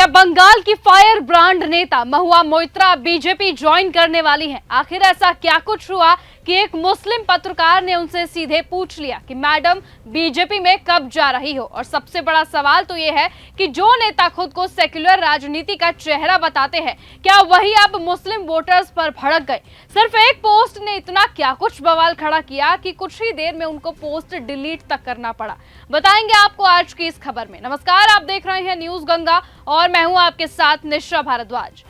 बंगाल की fire brand नेता Mahua Moitra BJP join करने वाली हैं। आखिर ऐसा क्या कुछ हुआ कि एक मुस्लिम पत्रकार ने उनसे सीधे पूछ लिया कि मैडम बीजेपी में कब जा रही हो। और सबसे बड़ा सवाल तो ये है कि जो नेता खुद को सेक्युलर राजनीति का चेहरा बताते हैं, क्या वही अब मुस्लिम वोटर्स पर भड़क गए। सिर्फ एक पोस्ट ने इतना क्या कुछ बवाल खड़ा किया कि कुछ ही देर में उनको पोस्ट डिलीट तक करना पड़ा। बताएंगे आपको आज की इस खबर में। नमस्कार, आप देख रहे हैं न्यूज गंगा और मैं हूं आपके साथ निशा भारद्वाज।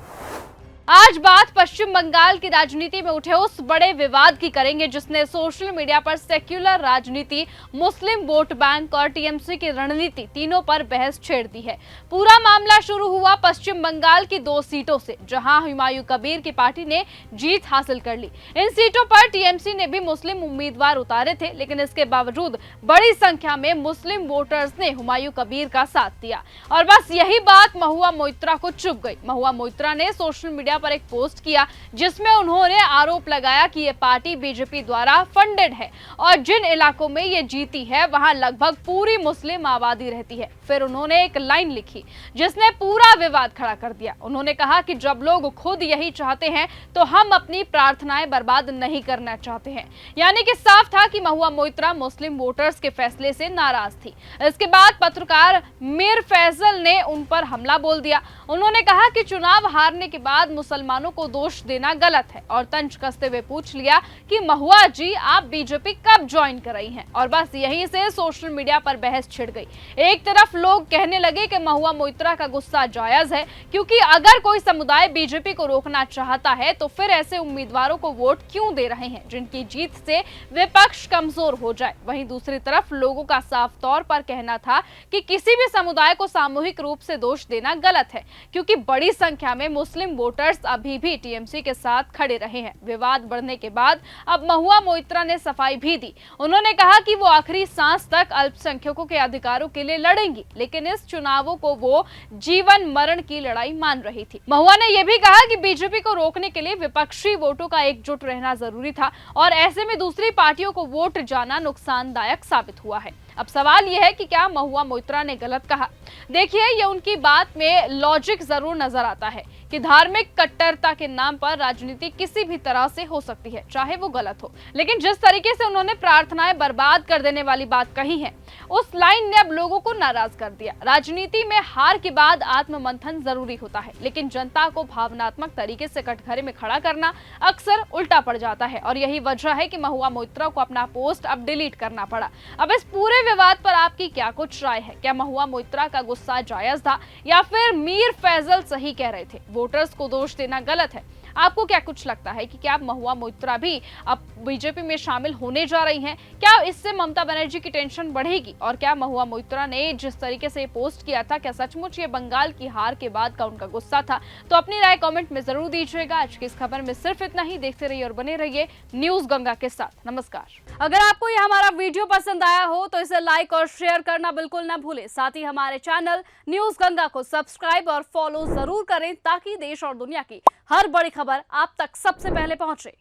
आज बात पश्चिम बंगाल की राजनीति में उठे उस बड़े विवाद की करेंगे जिसने सोशल मीडिया पर सेक्युलर राजनीति, मुस्लिम वोट बैंक और टीएमसी की रणनीति तीनों पर बहस छेड़ दी है। पूरा मामला शुरू हुआ पश्चिम बंगाल की 2 सीटों से, जहां हुमायूं कबीर की पार्टी ने जीत हासिल कर ली। इन सीटों पर टीएमसी ने भी मुस्लिम उम्मीदवार उतारे थे, लेकिन इसके बावजूद बड़ी संख्या में मुस्लिम वोटर्स ने हुमायूं कबीर का साथ दिया। और बस यही बात महुआ मोइत्रा को चुभ गई। महुआ मोइत्रा ने सोशल मीडिया पर एक पोस्ट किया जिसमें उन्होंने आरोप लगाया कि ये पार्टी बीजेपी द्वारा फंडेड है और जिन इलाकों में ये जीती है वहां लगभग पूरी मुस्लिम आबादी रहती है। फिर उन्होंने एक लाइन लिखी जिसने पूरा विवाद खड़ा कर दिया। उन्होंने कहा कि जब लोग खुद यही चाहते हैं तो हम अपनी प्रार्थनाएं बर्बाद नहीं करना चाहते हैं। यानी कि साफ था कि महुआ मोइत्रा मुस्लिम वोटर्स के फैसले से नाराज थी। इसके बाद पत्रकार मीर फैसल ने उन पर हमला बोल दिया। उन्होंने कहा कि चुनाव हारने के बाद मुसलमानों को दोष देना गलत है और तंज कसते हुए पूछ लिया कि महुआ जी आप बीजेपी कब ज्वाइन कर रही हैं। और बस यहीं से सोशल मीडिया पर बहस छिड़ गई। एक तरफ लोग कहने लगे कि महुआ मोइत्रा का गुस्सा जायज है, क्योंकि अगर कोई समुदाय बीजेपी को रोकना चाहता है तो फिर ऐसे उम्मीदवारों को वोट क्यों दे रहे हैं जिनकी जीत से विपक्ष कमजोर हो जाए। वहीं दूसरी तरफ लोगों का साफ तौर पर कहना था कि किसी भी समुदाय को सामूहिक रूप से दोष देना गलत है, क्योंकि बड़ी संख्या में मुस्लिम वोटर्स अभी भी टीएमसी के साथ खड़े रहे हैं। विवाद बढ़ने के बाद अब महुआ मोइत्रा ने सफाई भी दी। उन्होंने कहा कि वो आखिरी सांस तक अल्पसंख्यकों के अधिकारों के लिए लड़ेंगी, लेकिन इस चुनावों को वो जीवन मरण की लड़ाई मान रही थी। महुआ ने यह भी कहा कि बीजेपी को रोकने के लिए विपक्षी वोटों का एकजुट रहना जरूरी था और ऐसे में दूसरी पार्टियों को वोट जाना नुकसानदायक साबित हुआ है। अब सवाल यह है कि क्या महुआ मोइत्रा ने गलत कहा। देखिए, ये उनकी बात में लॉजिक जरूर नजर आता है कि धार्मिक कट्टरता के नाम पर राजनीति किसी भी तरह से हो सकती है, चाहे वो गलत हो। लेकिन जिस तरीके से उन्होंने प्रार्थनाएं बर्बाद कर देने वाली बात कही है, उस लाइन ने अब लोगों को नाराज कर दिया। राजनीति में हार के बाद आत्ममंथन जरूरी होता है, लेकिन जनता को भावनात्मक तरीके से कटघरे में खड़ा करना अक्सर उल्टा पड़ जाता है। और यही वजह है कि महुआ मोइत्रा को अपना पोस्ट अब डिलीट करना पड़ा। अब इस पूरे विवाद पर आपकी क्या कुछ राय है? क्या महुआ मोइत्रा का गुस्सा जायज था या फिर मीर फैसल सही कह रहे थे? वोटर्स को दोष देना गलत है। आपको क्या कुछ लगता है कि क्या महुआ मोइत्रा भी अब बीजेपी में शामिल होने जा रही हैं? क्या इससे ममता बनर्जी की टेंशन बढ़ेगी? और क्या महुआ मोइत्रा ने जिस तरीके से पोस्ट किया था, क्या सचमुच ये बंगाल की हार के बाद का उनका गुस्सा था? तो अपनी राय कमेंट में जरूर दीजिएगा। आज की इस खबर में सिर्फ इतना ही। देखते रहिए और बने रहिए न्यूज गंगा के साथ। नमस्कार। अगर आपको ये हमारा वीडियो पसंद आया हो तो इसे लाइक और शेयर करना बिल्कुल ना भूलें। साथ ही हमारे चैनल न्यूज गंगा को सब्सक्राइब और फॉलो जरूर करें ताकि देश और दुनिया की हर बड़ी खबर आप तक सबसे पहले पहुंचे।